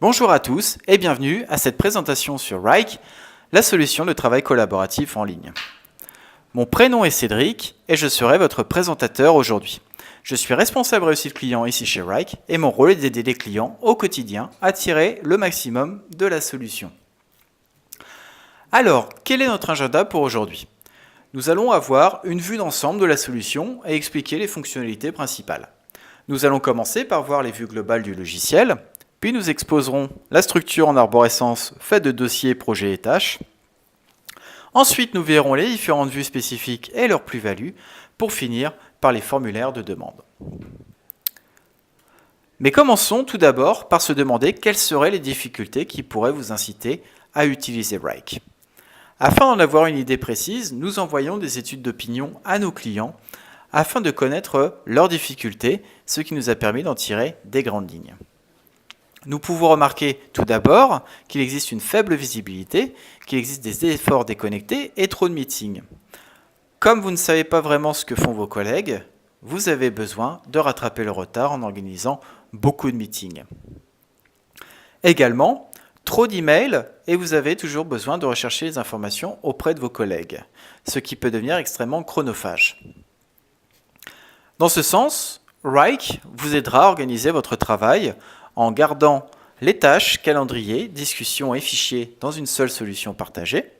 Bonjour à tous et bienvenue à cette présentation sur Wrike, la solution de travail collaboratif en ligne. Mon prénom est Cédric et je serai votre présentateur aujourd'hui. Je suis responsable réussite client ici chez Wrike et mon rôle est d'aider les clients au quotidien à tirer le maximum de la solution. Alors, quel est notre agenda pour aujourd'hui ? Nous allons avoir une vue d'ensemble de la solution et expliquer les fonctionnalités principales. Nous allons commencer par voir les vues globales du logiciel, puis nous exposerons la structure en arborescence faite de dossiers, projets et tâches. Ensuite, nous verrons les différentes vues spécifiques et leurs plus-values, pour finir par les formulaires de demande. Mais commençons tout d'abord par se demander quelles seraient les difficultés qui pourraient vous inciter à utiliser Wrike. Afin d'en avoir une idée précise, nous envoyons des études d'opinion à nos clients afin de connaître leurs difficultés, ce qui nous a permis d'en tirer des grandes lignes. Nous pouvons remarquer tout d'abord qu'il existe une faible visibilité, qu'il existe des efforts déconnectés et trop de meetings. Comme vous ne savez pas vraiment ce que font vos collègues, vous avez besoin de rattraper le retard en organisant beaucoup de meetings. Également, trop d'emails et vous avez toujours besoin de rechercher les informations auprès de vos collègues, ce qui peut devenir extrêmement chronophage. Dans ce sens, Wrike vous aidera à organiser votre travail en gardant les tâches, calendriers, discussions et fichiers dans une seule solution partagée,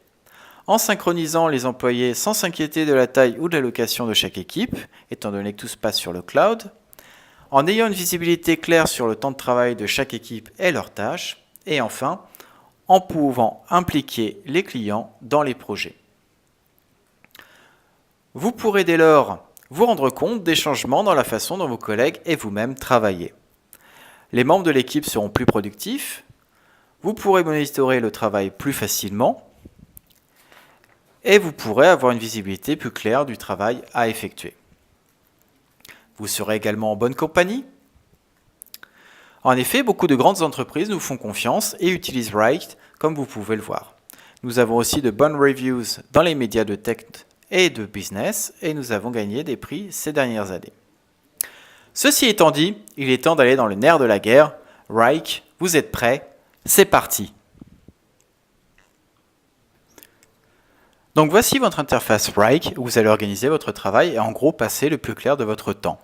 en synchronisant les employés sans s'inquiéter de la taille ou de la location de chaque équipe, étant donné que tout se passe sur le cloud, en ayant une visibilité claire sur le temps de travail de chaque équipe et leurs tâches, et enfin, en pouvant impliquer les clients dans les projets. Vous pourrez dès lors vous rendre compte des changements dans la façon dont vos collègues et vous-même travaillez. Les membres de l'équipe seront plus productifs, vous pourrez monitorer le travail plus facilement et vous pourrez avoir une visibilité plus claire du travail à effectuer. Vous serez également en bonne compagnie. En effet, beaucoup de grandes entreprises nous font confiance et utilisent Wrike comme vous pouvez le voir. Nous avons aussi de bonnes reviews dans les médias de tech et de business et nous avons gagné des prix ces dernières années. Ceci étant dit, il est temps d'aller dans le nerf de la guerre. Wrike, vous êtes prêts ? C'est parti ! Donc voici votre interface Wrike où vous allez organiser votre travail et en gros passer le plus clair de votre temps.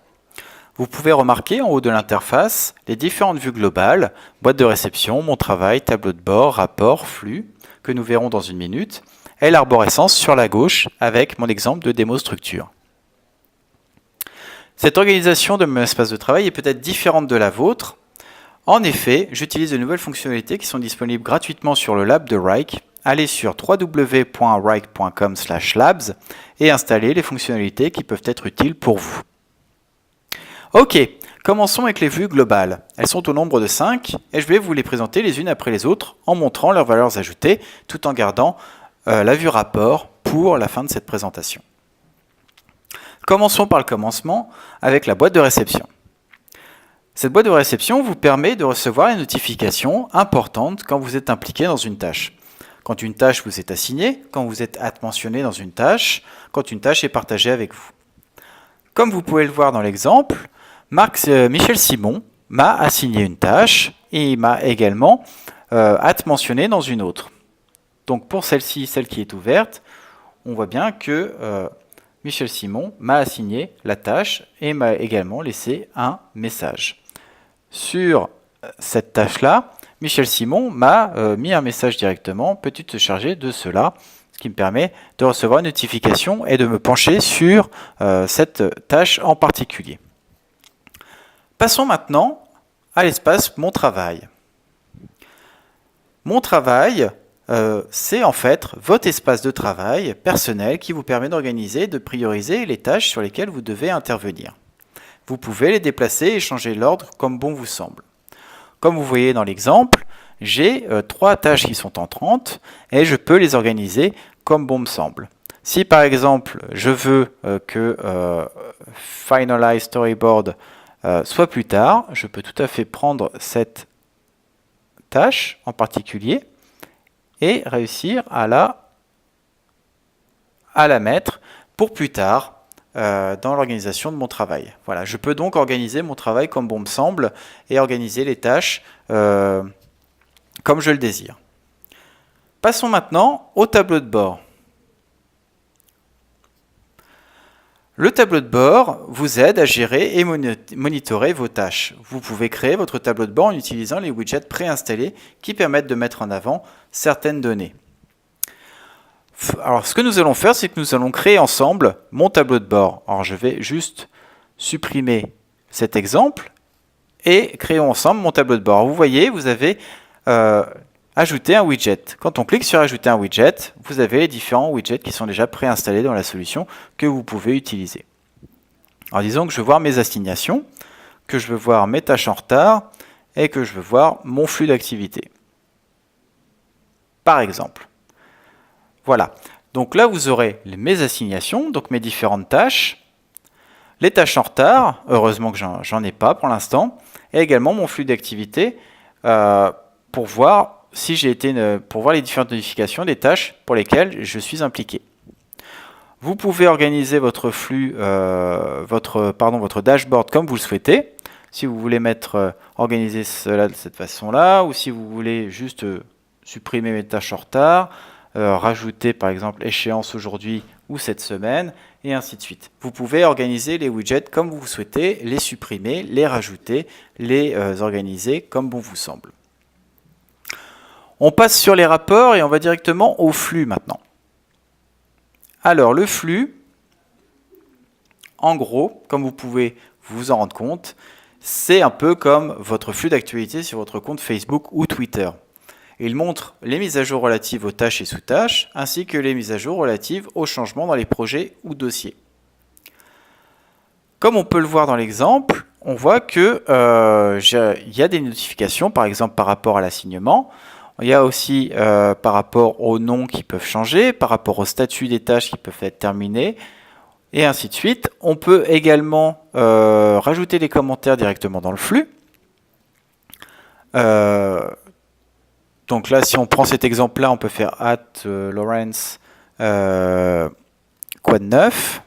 Vous pouvez remarquer en haut de l'interface les différentes vues globales, boîte de réception, mon travail, tableau de bord, rapport, flux, que nous verrons dans une minute, et l'arborescence sur la gauche avec mon exemple de démo structure. Cette organisation de mon espace de travail est peut-être différente de la vôtre. En effet, j'utilise de nouvelles fonctionnalités qui sont disponibles gratuitement sur le lab de Wrike. Allez sur www.wrike.com/labs et installez les fonctionnalités qui peuvent être utiles pour vous. Ok, commençons avec les vues globales. Elles sont au nombre de 5 et je vais vous les présenter les unes après les autres en montrant leurs valeurs ajoutées tout en gardant la vue rapport pour la fin de cette présentation. Commençons par le commencement avec la boîte de réception. Cette boîte de réception vous permet de recevoir les notifications importantes quand vous êtes impliqué dans une tâche. Quand une tâche vous est assignée, quand vous êtes mentionné dans une tâche, quand une tâche est partagée avec vous. Comme vous pouvez le voir dans l'exemple, Michel Simon m'a assigné une tâche et il m'a également mentionné dans une autre. Donc pour celle-ci, celle qui est ouverte, on voit bien que Michel Simon m'a assigné la tâche et m'a également laissé un message. Sur cette tâche-là, Michel Simon m'a mis un message directement, peux-tu te charger de cela, ce qui me permet de recevoir une notification et de me pencher sur cette tâche en particulier. Passons maintenant à l'espace Mon travail. Mon travail, c'est en fait votre espace de travail personnel qui vous permet d'organiser et de prioriser les tâches sur lesquelles vous devez intervenir. Vous pouvez les déplacer et changer l'ordre comme bon vous semble. Comme vous voyez dans l'exemple, j'ai 3 tâches qui sont entrantes et je peux les organiser comme bon me semble. Si par exemple je veux que Finalize Storyboard soit plus tard, je peux tout à fait prendre cette tâche en particulier et réussir à la mettre pour plus tard dans l'organisation de mon travail. Voilà, je peux donc organiser mon travail comme bon me semble et organiser les tâches comme je le désire. Passons maintenant au tableau de bord. Le tableau de bord vous aide à gérer et monitorer vos tâches. Vous pouvez créer votre tableau de bord en utilisant les widgets préinstallés qui permettent de mettre en avant certaines données. Alors, ce que nous allons faire, c'est que nous allons créer ensemble mon tableau de bord. Alors, je vais juste supprimer cet exemple et créons ensemble mon tableau de bord. Vous voyez, vous avez ajouté un widget. Quand on clique sur ajouter un widget, vous avez les différents widgets qui sont déjà préinstallés dans la solution que vous pouvez utiliser. Alors disons que je veux voir mes assignations, que je veux voir mes tâches en retard et que je veux voir mon flux d'activité. Par exemple. Voilà. Donc là, vous aurez mes assignations, donc mes différentes tâches, les tâches en retard, heureusement que j'en ai pas pour l'instant, et également mon flux d'activité pour voir si pour voir les différentes notifications des tâches pour lesquelles je suis impliqué. Vous pouvez organiser votre flux, votre dashboard comme vous le souhaitez. Si vous voulez organiser cela de cette façon-là, ou si vous voulez juste supprimer mes tâches en retard, rajouter par exemple échéance aujourd'hui ou cette semaine, et ainsi de suite. Vous pouvez organiser les widgets comme vous souhaitez, les supprimer, les rajouter, les organiser comme bon vous semble. On passe sur les rapports et on va directement au flux maintenant. Alors le flux, en gros, comme vous pouvez vous en rendre compte, c'est un peu comme votre flux d'actualité sur votre compte Facebook ou Twitter. Il montre les mises à jour relatives aux tâches et sous-tâches, ainsi que les mises à jour relatives aux changements dans les projets ou dossiers. Comme on peut le voir dans l'exemple, on voit qu'il y a des notifications, par exemple par rapport à l'assignement. Il y a aussi par rapport aux noms qui peuvent changer, par rapport au statut des tâches qui peuvent être terminées, et ainsi de suite. On peut également rajouter les commentaires directement dans le flux. Donc là, si on prend cet exemple-là, on peut faire @Lawrence quoi de neuf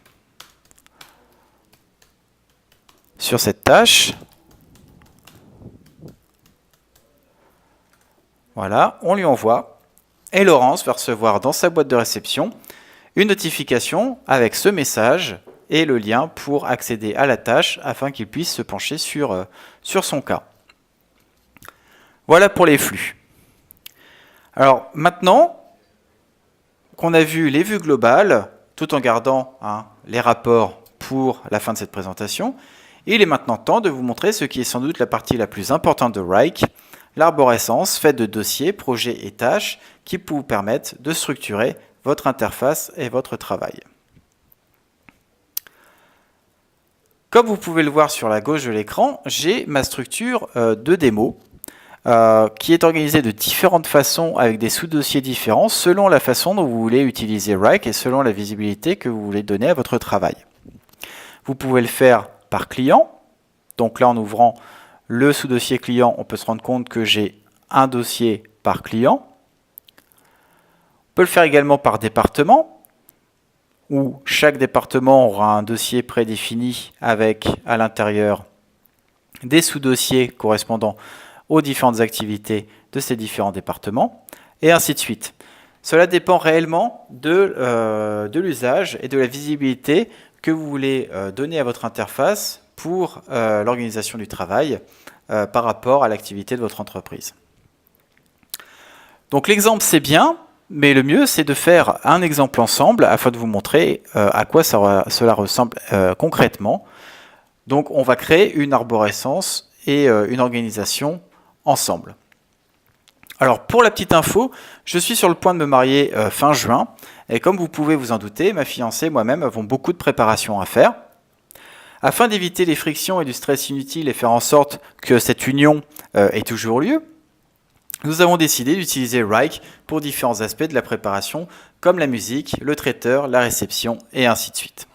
sur cette tâche. Voilà, on lui envoie et Laurence va recevoir dans sa boîte de réception une notification avec ce message et le lien pour accéder à la tâche afin qu'il puisse se pencher sur son cas. Voilà pour les flux. Alors maintenant qu'on a vu les vues globales, tout en gardant les rapports pour la fin de cette présentation, il est maintenant temps de vous montrer ce qui est sans doute la partie la plus importante de Wrike, l'arborescence faite de dossiers, projets et tâches qui vous permettent de structurer votre interface et votre travail. Comme vous pouvez le voir sur la gauche de l'écran, j'ai ma structure de démo qui est organisée de différentes façons avec des sous-dossiers différents selon la façon dont vous voulez utiliser Wrike et selon la visibilité que vous voulez donner à votre travail. Vous pouvez le faire par client. Donc là, en ouvrant le sous-dossier client, on peut se rendre compte que j'ai un dossier par client. On peut le faire également par département, où chaque département aura un dossier prédéfini avec à l'intérieur des sous-dossiers correspondant aux différentes activités de ces différents départements, et ainsi de suite. Cela dépend réellement de l'usage et de la visibilité que vous voulez donner à votre interface pour l'organisation du travail par rapport à l'activité de votre entreprise. Donc l'exemple c'est bien, mais le mieux c'est de faire un exemple ensemble afin de vous montrer à quoi cela ressemble concrètement. Donc on va créer une arborescence et une organisation ensemble. Alors pour la petite info, je suis sur le point de me marier fin juin et comme vous pouvez vous en douter, ma fiancée et moi-même avons beaucoup de préparations à faire. Afin d'éviter les frictions et du stress inutile et faire en sorte que cette union ait toujours lieu, nous avons décidé d'utiliser Wrike pour différents aspects de la préparation comme la musique, le traiteur, la réception et ainsi de suite.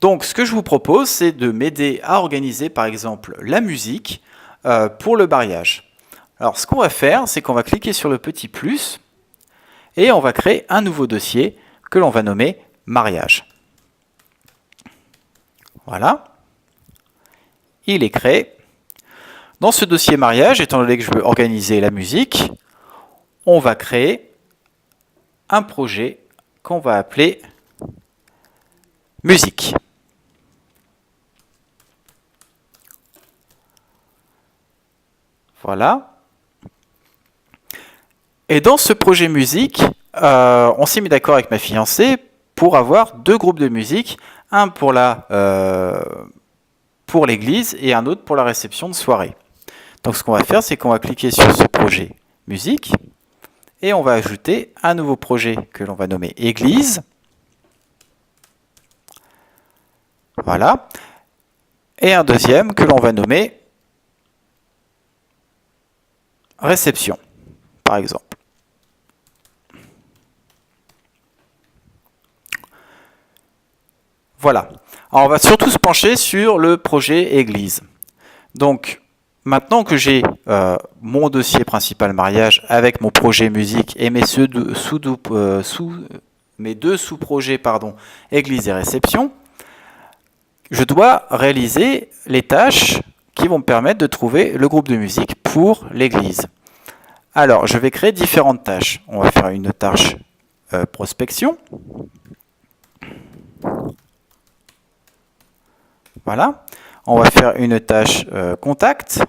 Donc ce que je vous propose, c'est de m'aider à organiser par exemple la musique pour le mariage. Alors ce qu'on va faire, c'est qu'on va cliquer sur le petit plus et on va créer un nouveau dossier que l'on va nommer mariage. Voilà, il est créé. Dans ce dossier mariage, étant donné que je veux organiser la musique, on va créer un projet qu'on va appeler musique. Voilà. Et dans ce projet musique, on s'est mis d'accord avec ma fiancée pour avoir 2 groupes de musique, un pour l'église et un autre pour la réception de soirée. Donc ce qu'on va faire, c'est qu'on va cliquer sur ce projet musique et on va ajouter un nouveau projet que l'on va nommer église. Voilà. Et un deuxième que l'on va nommer réception, par exemple. Voilà. Alors on va surtout se pencher sur le projet église. Donc, maintenant que j'ai mon dossier principal mariage avec mon projet musique et mes deux sous-projets église et réception, je dois réaliser les tâches qui vont me permettre de trouver le groupe de musique pour l'église. Alors, je vais créer différentes tâches. On va faire une tâche prospection. Voilà. On va faire une tâche contact.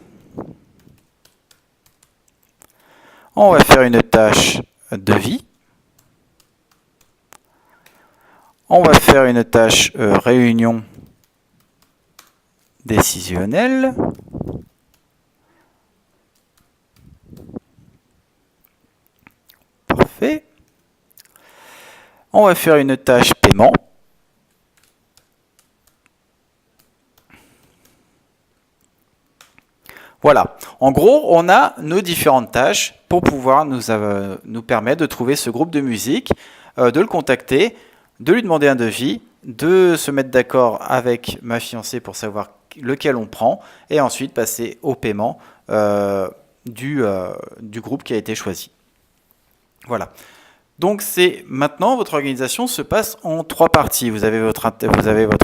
On va faire une tâche devis. On va faire une tâche réunion décisionnelle. Parfait. On va faire une tâche paiement. Voilà. En gros, on a nos différentes tâches pour pouvoir nous permettre de trouver ce groupe de musique, de le contacter, de lui demander un devis, de se mettre d'accord avec ma fiancée pour savoir lequel on prend, et ensuite passer au paiement du groupe qui a été choisi. Voilà. Donc maintenant, votre organisation se passe en 3 parties. Vous avez votre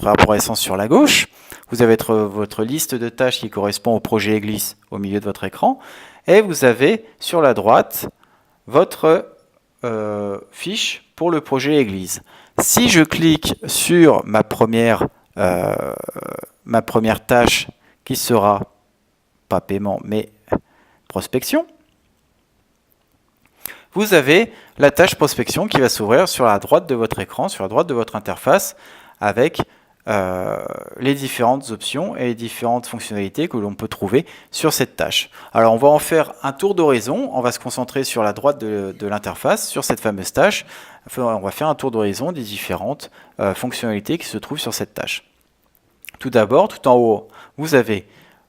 arborescence sur la gauche, vous avez votre liste de tâches qui correspond au projet église au milieu de votre écran, et vous avez sur la droite votre fiche pour le projet église. Si je clique sur ma première tâche qui sera, pas paiement, mais prospection, vous avez la tâche prospection qui va s'ouvrir sur la droite de votre écran, sur la droite de votre interface, avec les différentes options et les différentes fonctionnalités que l'on peut trouver sur cette tâche. Alors on va en faire un tour d'horizon, on va se concentrer sur la droite de l'interface, sur cette fameuse tâche. On va faire un tour d'horizon des différentes fonctionnalités qui se trouvent sur cette tâche. Tout d'abord, tout en haut, vous avez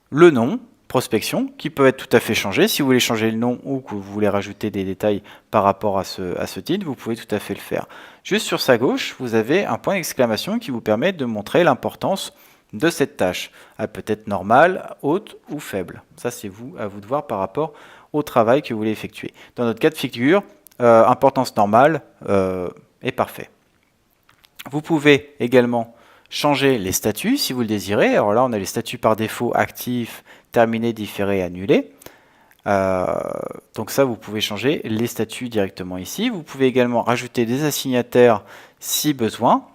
le nom, prospection, qui peut être tout à fait changé. Si vous voulez changer le nom ou que vous voulez rajouter des détails par rapport à ce titre, vous pouvez tout à fait le faire. Juste sur sa gauche, vous avez un point d'exclamation qui vous permet de montrer l'importance de cette tâche. Elle peut être normale, haute ou faible. Ça, c'est à vous de voir par rapport au travail que vous voulez effectuer. Dans notre cas de figure, importance normale est parfait. Vous pouvez également changer les statuts si vous le désirez. Alors là, on a les statuts par défaut actifs, terminé, différé, annulé. Donc ça, vous pouvez changer les statuts directement ici. Vous pouvez également rajouter des assignataires si besoin.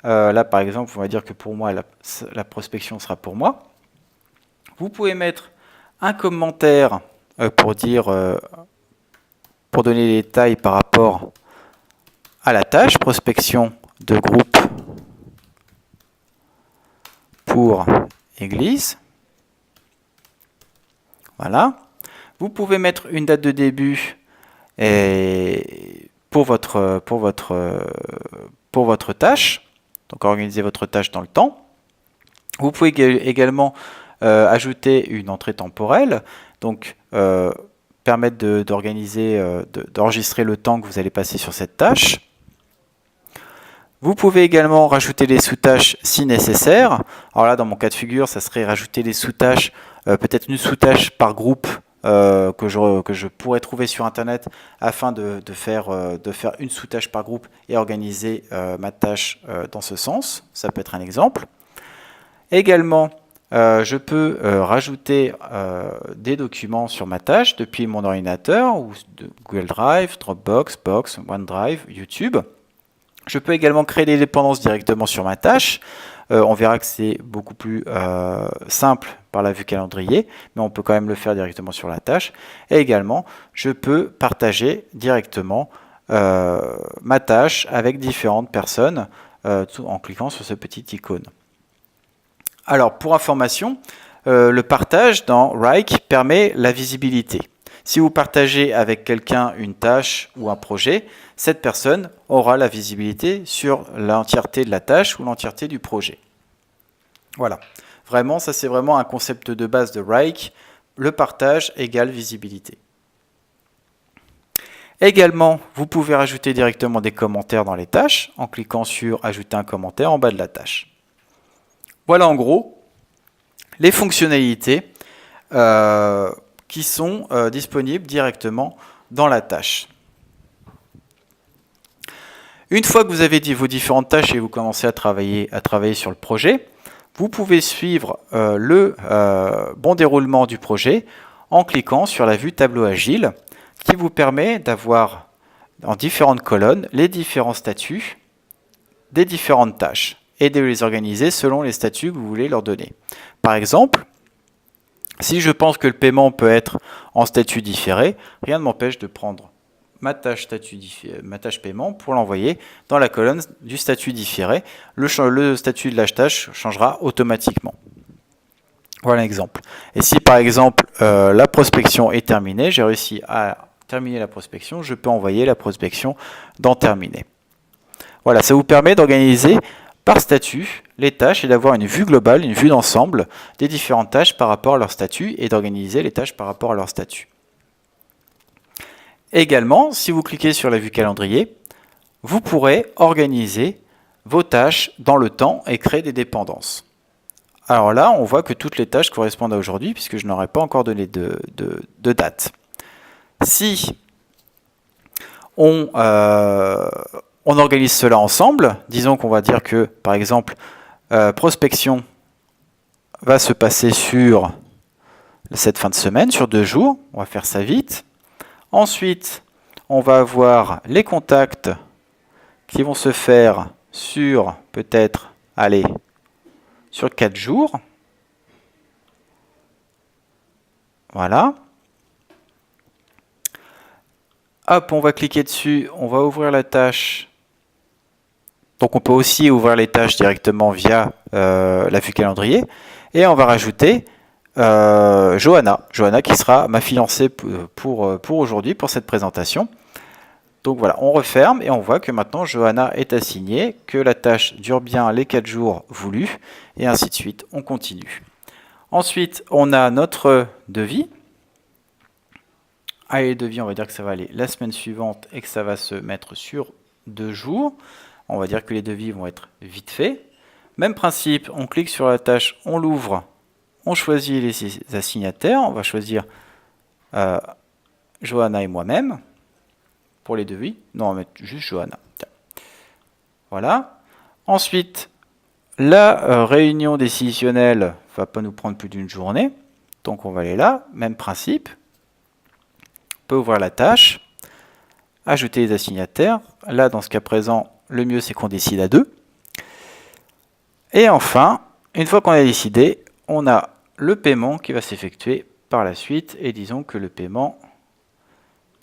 Là, par exemple, on va dire que pour moi, la prospection sera pour moi. Vous pouvez mettre un commentaire pour donner les détails par rapport à la tâche prospection de groupe pour église. Voilà. Vous pouvez mettre une date de début pour votre tâche. Donc organiser votre tâche dans le temps. Vous pouvez également ajouter une entrée temporelle. Donc permettre d'enregistrer le temps que vous allez passer sur cette tâche. Vous pouvez également rajouter des sous-tâches si nécessaire. Alors là, dans mon cas de figure, ça serait rajouter des sous-tâches, peut-être une sous-tâche par groupe que je pourrais trouver sur Internet afin de faire une sous-tâche par groupe et organiser ma tâche dans ce sens. Ça peut être un exemple. Également, Je peux rajouter des documents sur ma tâche depuis mon ordinateur ou de Google Drive, Dropbox, Box, OneDrive, YouTube. Je peux également créer des dépendances directement sur ma tâche. On verra que c'est beaucoup plus simple par la vue calendrier, mais on peut quand même le faire directement sur la tâche. Et également, je peux partager directement ma tâche avec différentes personnes en cliquant sur ce petit icône. Alors, pour information, le partage dans Wrike permet la visibilité. Si vous partagez avec quelqu'un une tâche ou un projet, cette personne aura la visibilité sur l'entièreté de la tâche ou l'entièreté du projet. Voilà. Vraiment, ça c'est vraiment un concept de base de Wrike. Le partage égale visibilité. Également, vous pouvez rajouter directement des commentaires dans les tâches en cliquant sur Ajouter un commentaire en bas de la tâche. Voilà en gros les fonctionnalités qui sont disponibles directement dans la tâche. Une fois que vous avez dit vos différentes tâches et vous commencez à travailler sur le projet, vous pouvez suivre le bon déroulement du projet en cliquant sur la vue tableau agile qui vous permet d'avoir en différentes colonnes les différents statuts des différentes tâches et de les organiser selon les statuts que vous voulez leur donner. Par exemple, si je pense que le paiement peut être en statut différé, rien ne m'empêche de prendre ma tâche paiement pour l'envoyer dans la colonne du statut différé. Le statut de la tâche changera automatiquement. Voilà un exemple. Et si par exemple la prospection est terminée, j'ai réussi à terminer la prospection, je peux envoyer la prospection dans terminer. Voilà, ça vous permet d'organiser par statut les tâches et d'avoir une vue globale, une vue d'ensemble des différentes tâches par rapport à leur statut et d'organiser les tâches par rapport à leur statut. Également, si vous cliquez sur la vue calendrier, vous pourrez organiser vos tâches dans le temps et créer des dépendances. Alors là, on voit que toutes les tâches correspondent à aujourd'hui puisque je n'aurais pas encore donné de date. Si on organise cela ensemble, disons qu'on va dire que, par exemple, prospection va se passer sur cette fin de semaine, sur 2 jours, on va faire ça vite. Ensuite, on va avoir les contacts qui vont se faire sur peut-être, allez, sur 4 jours. Voilà. Hop, on va cliquer dessus, on va ouvrir la tâche. Donc on peut aussi ouvrir les tâches directement via la vue calendrier. Et on va rajouter Johanna qui sera ma fiancée pour aujourd'hui, pour cette présentation. Donc voilà, on referme et on voit que maintenant Johanna est assignée, que la tâche dure bien les 4 jours voulus, et ainsi de suite, on continue. Ensuite, on a notre devis. Allez, le devis, on va dire que ça va aller la semaine suivante et que ça va se mettre sur 2 jours. On va dire que les devis vont être vite faits. Même principe, on clique sur la tâche, on l'ouvre, on choisit les assignataires, on va choisir Johanna et moi-même pour les devis. Non, on va mettre juste Johanna. Tiens. Voilà. Ensuite, la réunion décisionnelle ne va pas nous prendre plus d'une journée. Donc on va aller là, même principe. On peut ouvrir la tâche, ajouter les assignataires. Là, dans ce cas présent, le mieux c'est qu'on décide à 2. Et enfin, une fois qu'on a décidé, on a le paiement qui va s'effectuer par la suite. Et disons que le paiement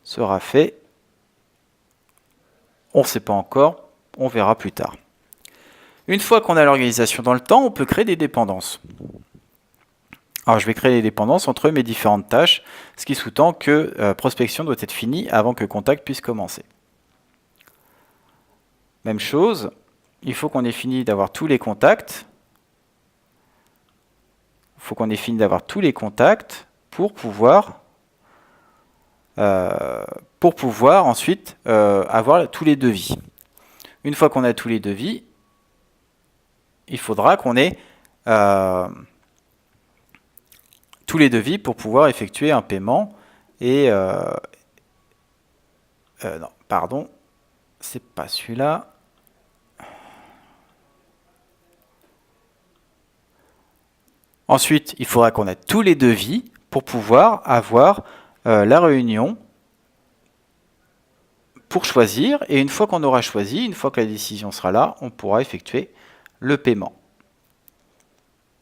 sera fait. On ne sait pas encore, on verra plus tard. Une fois qu'on a l'organisation dans le temps, on peut créer des dépendances. Alors je vais créer des dépendances entre mes différentes tâches, ce qui sous-tend que prospection doit être finie avant que contact puisse commencer. Même chose, il faut qu'on ait fini d'avoir tous les contacts. Il faut qu'on ait fini d'avoir tous les contacts pour pouvoir ensuite avoir tous les devis. Une fois qu'on a tous les devis, il faudra qu'on ait tous les devis pour pouvoir effectuer un paiement. Et non, pardon, c'est pas celui-là. Ensuite, il faudra qu'on ait tous les devis pour pouvoir avoir la réunion pour choisir. Et une fois qu'on aura choisi, une fois que la décision sera là, on pourra effectuer le paiement.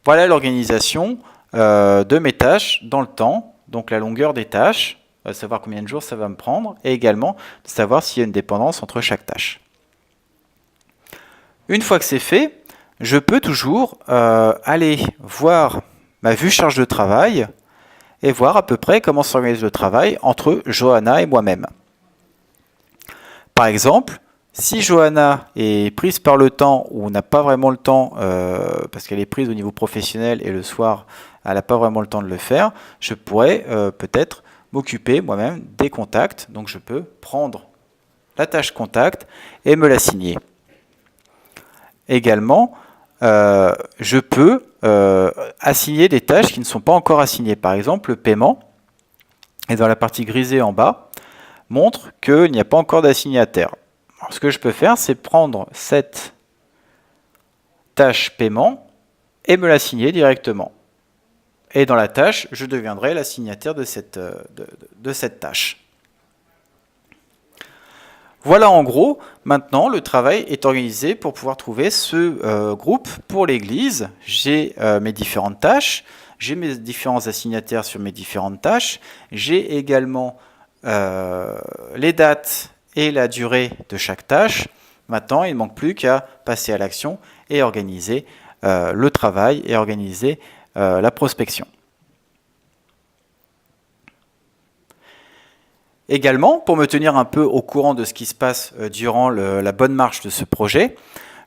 Voilà l'organisation de mes tâches dans le temps, donc la longueur des tâches, savoir combien de jours ça va me prendre, et également de savoir s'il y a une dépendance entre chaque tâche. Une fois que c'est fait, je peux toujours aller voir ma vue charge de travail et voir à peu près comment s'organise le travail entre Johanna et moi-même. Par exemple, si Johanna est prise par le temps ou n'a pas vraiment le temps, parce qu'elle est prise au niveau professionnel et le soir, elle n'a pas vraiment le temps de le faire, je pourrais peut-être m'occuper moi-même des contacts. Donc je peux prendre la tâche contact et me l'assigner. Également, je peux assigner des tâches qui ne sont pas encore assignées. Par exemple, le paiement, et dans la partie grisée en bas, montre qu'il n'y a pas encore d'assignataire. Alors, ce que je peux faire, c'est prendre cette tâche paiement et me l'assigner directement. Et dans la tâche, je deviendrai l'assignataire de cette tâche. Voilà en gros, maintenant le travail est organisé pour pouvoir trouver ce groupe pour l'église. J'ai mes différentes tâches, j'ai mes différents assignataires sur mes différentes tâches, j'ai également les dates et la durée de chaque tâche. Maintenant, il ne manque plus qu'à passer à l'action et organiser le travail et organiser la prospection. Également, pour me tenir un peu au courant de ce qui se passe durant la bonne marche de ce projet,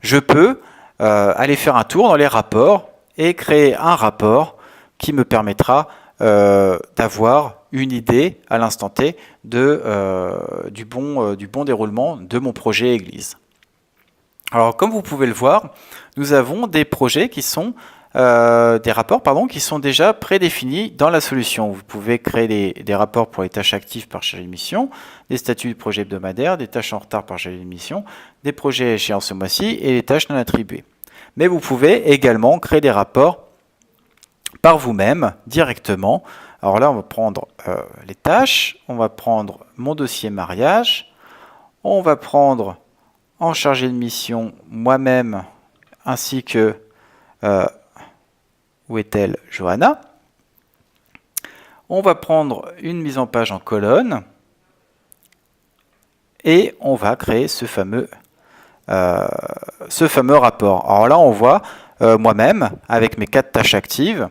je peux aller faire un tour dans les rapports et créer un rapport qui me permettra d'avoir une idée à l'instant T du bon déroulement de mon projet Église. Alors, comme vous pouvez le voir, nous avons des projets qui sont des rapports qui sont déjà prédéfinis dans la solution. Vous pouvez créer des rapports pour les tâches actives par chargé de mission, des statuts de projet hebdomadaire, des tâches en retard par chargé de mission, des projets à échéance ce mois-ci et les tâches non attribuées. Mais vous pouvez également créer des rapports par vous-même directement. Alors là, on va prendre les tâches, on va prendre mon dossier mariage, on va prendre en chargé de mission moi-même ainsi que où est-elle, Johanna? On va prendre une mise en page en colonne et on va créer ce fameux rapport. Alors là, on voit moi-même avec mes 4 tâches actives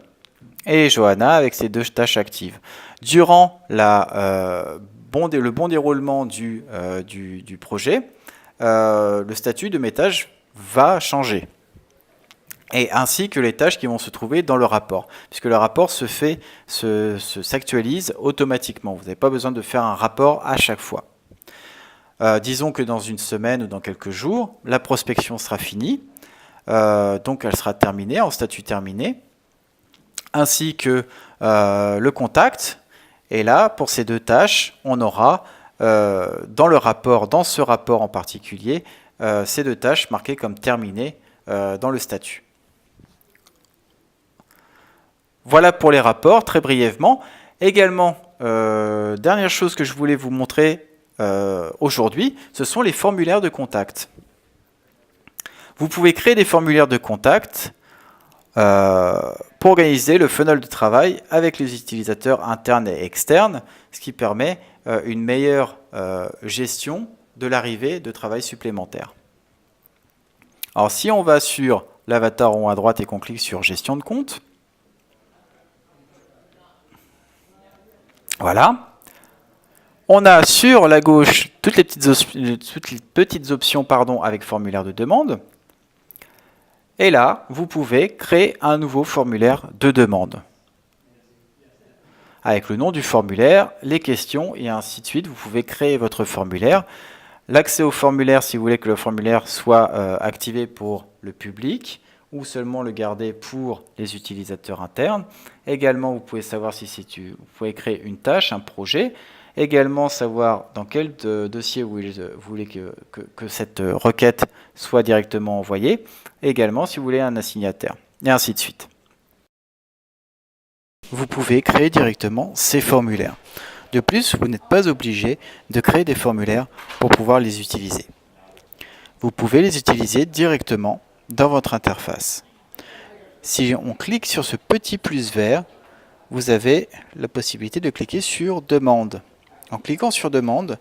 et Johanna avec ses 2 tâches actives. Durant le bon déroulement du projet, le statut de mes tâches va changer. Et ainsi que les tâches qui vont se trouver dans le rapport, puisque le rapport s'actualise automatiquement. Vous n'avez pas besoin de faire un rapport à chaque fois. Disons que dans une semaine ou dans quelques jours, la prospection sera finie, donc elle sera terminée, en statut terminé, ainsi que le contact. Et là, pour ces 2 tâches, on aura dans ce rapport en particulier, ces 2 tâches marquées comme terminées dans le statut. Voilà pour les rapports, très brièvement. Également, dernière chose que je voulais vous montrer aujourd'hui, ce sont les formulaires de contact. Vous pouvez créer des formulaires de contact pour organiser le funnel de travail avec les utilisateurs internes et externes, ce qui permet une meilleure gestion de l'arrivée de travail supplémentaire. Alors si on va sur l'avatar en haut à droite et qu'on clique sur gestion de compte, voilà. On a sur la gauche toutes les petites options avec formulaire de demande. Et là, vous pouvez créer un nouveau formulaire de demande. Avec le nom du formulaire, les questions et ainsi de suite. Vous pouvez créer votre formulaire. L'accès au formulaire, si vous voulez que le formulaire soit activé pour le public, ou seulement le garder pour les utilisateurs internes. Également, vous pouvez savoir vous pouvez créer une tâche, un projet. Également, savoir dans quel dossier vous voulez que cette requête soit directement envoyée. Également, si vous voulez un assignataire. Et ainsi de suite. vous pouvez créer directement ces formulaires. De plus, vous n'êtes pas obligé de créer des formulaires pour pouvoir les utiliser. Vous pouvez les utiliser directement dans votre interface. Si on clique sur ce petit plus vert, vous avez la possibilité de cliquer sur Demande. En cliquant sur Demande,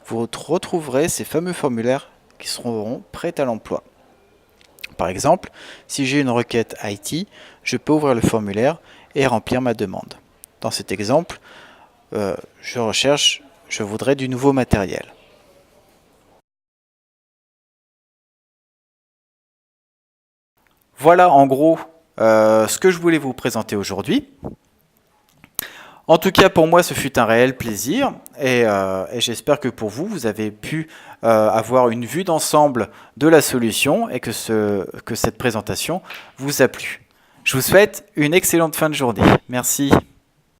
vous retrouverez ces fameux formulaires qui seront prêts à l'emploi. Par exemple, si j'ai une requête IT, je peux ouvrir le formulaire et remplir ma demande. Dans cet exemple, je voudrais du nouveau matériel. Voilà en gros ce que je voulais vous présenter aujourd'hui. En tout cas, pour moi, ce fut un réel plaisir et j'espère que pour vous, vous avez pu avoir une vue d'ensemble de la solution et que cette présentation vous a plu. Je vous souhaite une excellente fin de journée. Merci.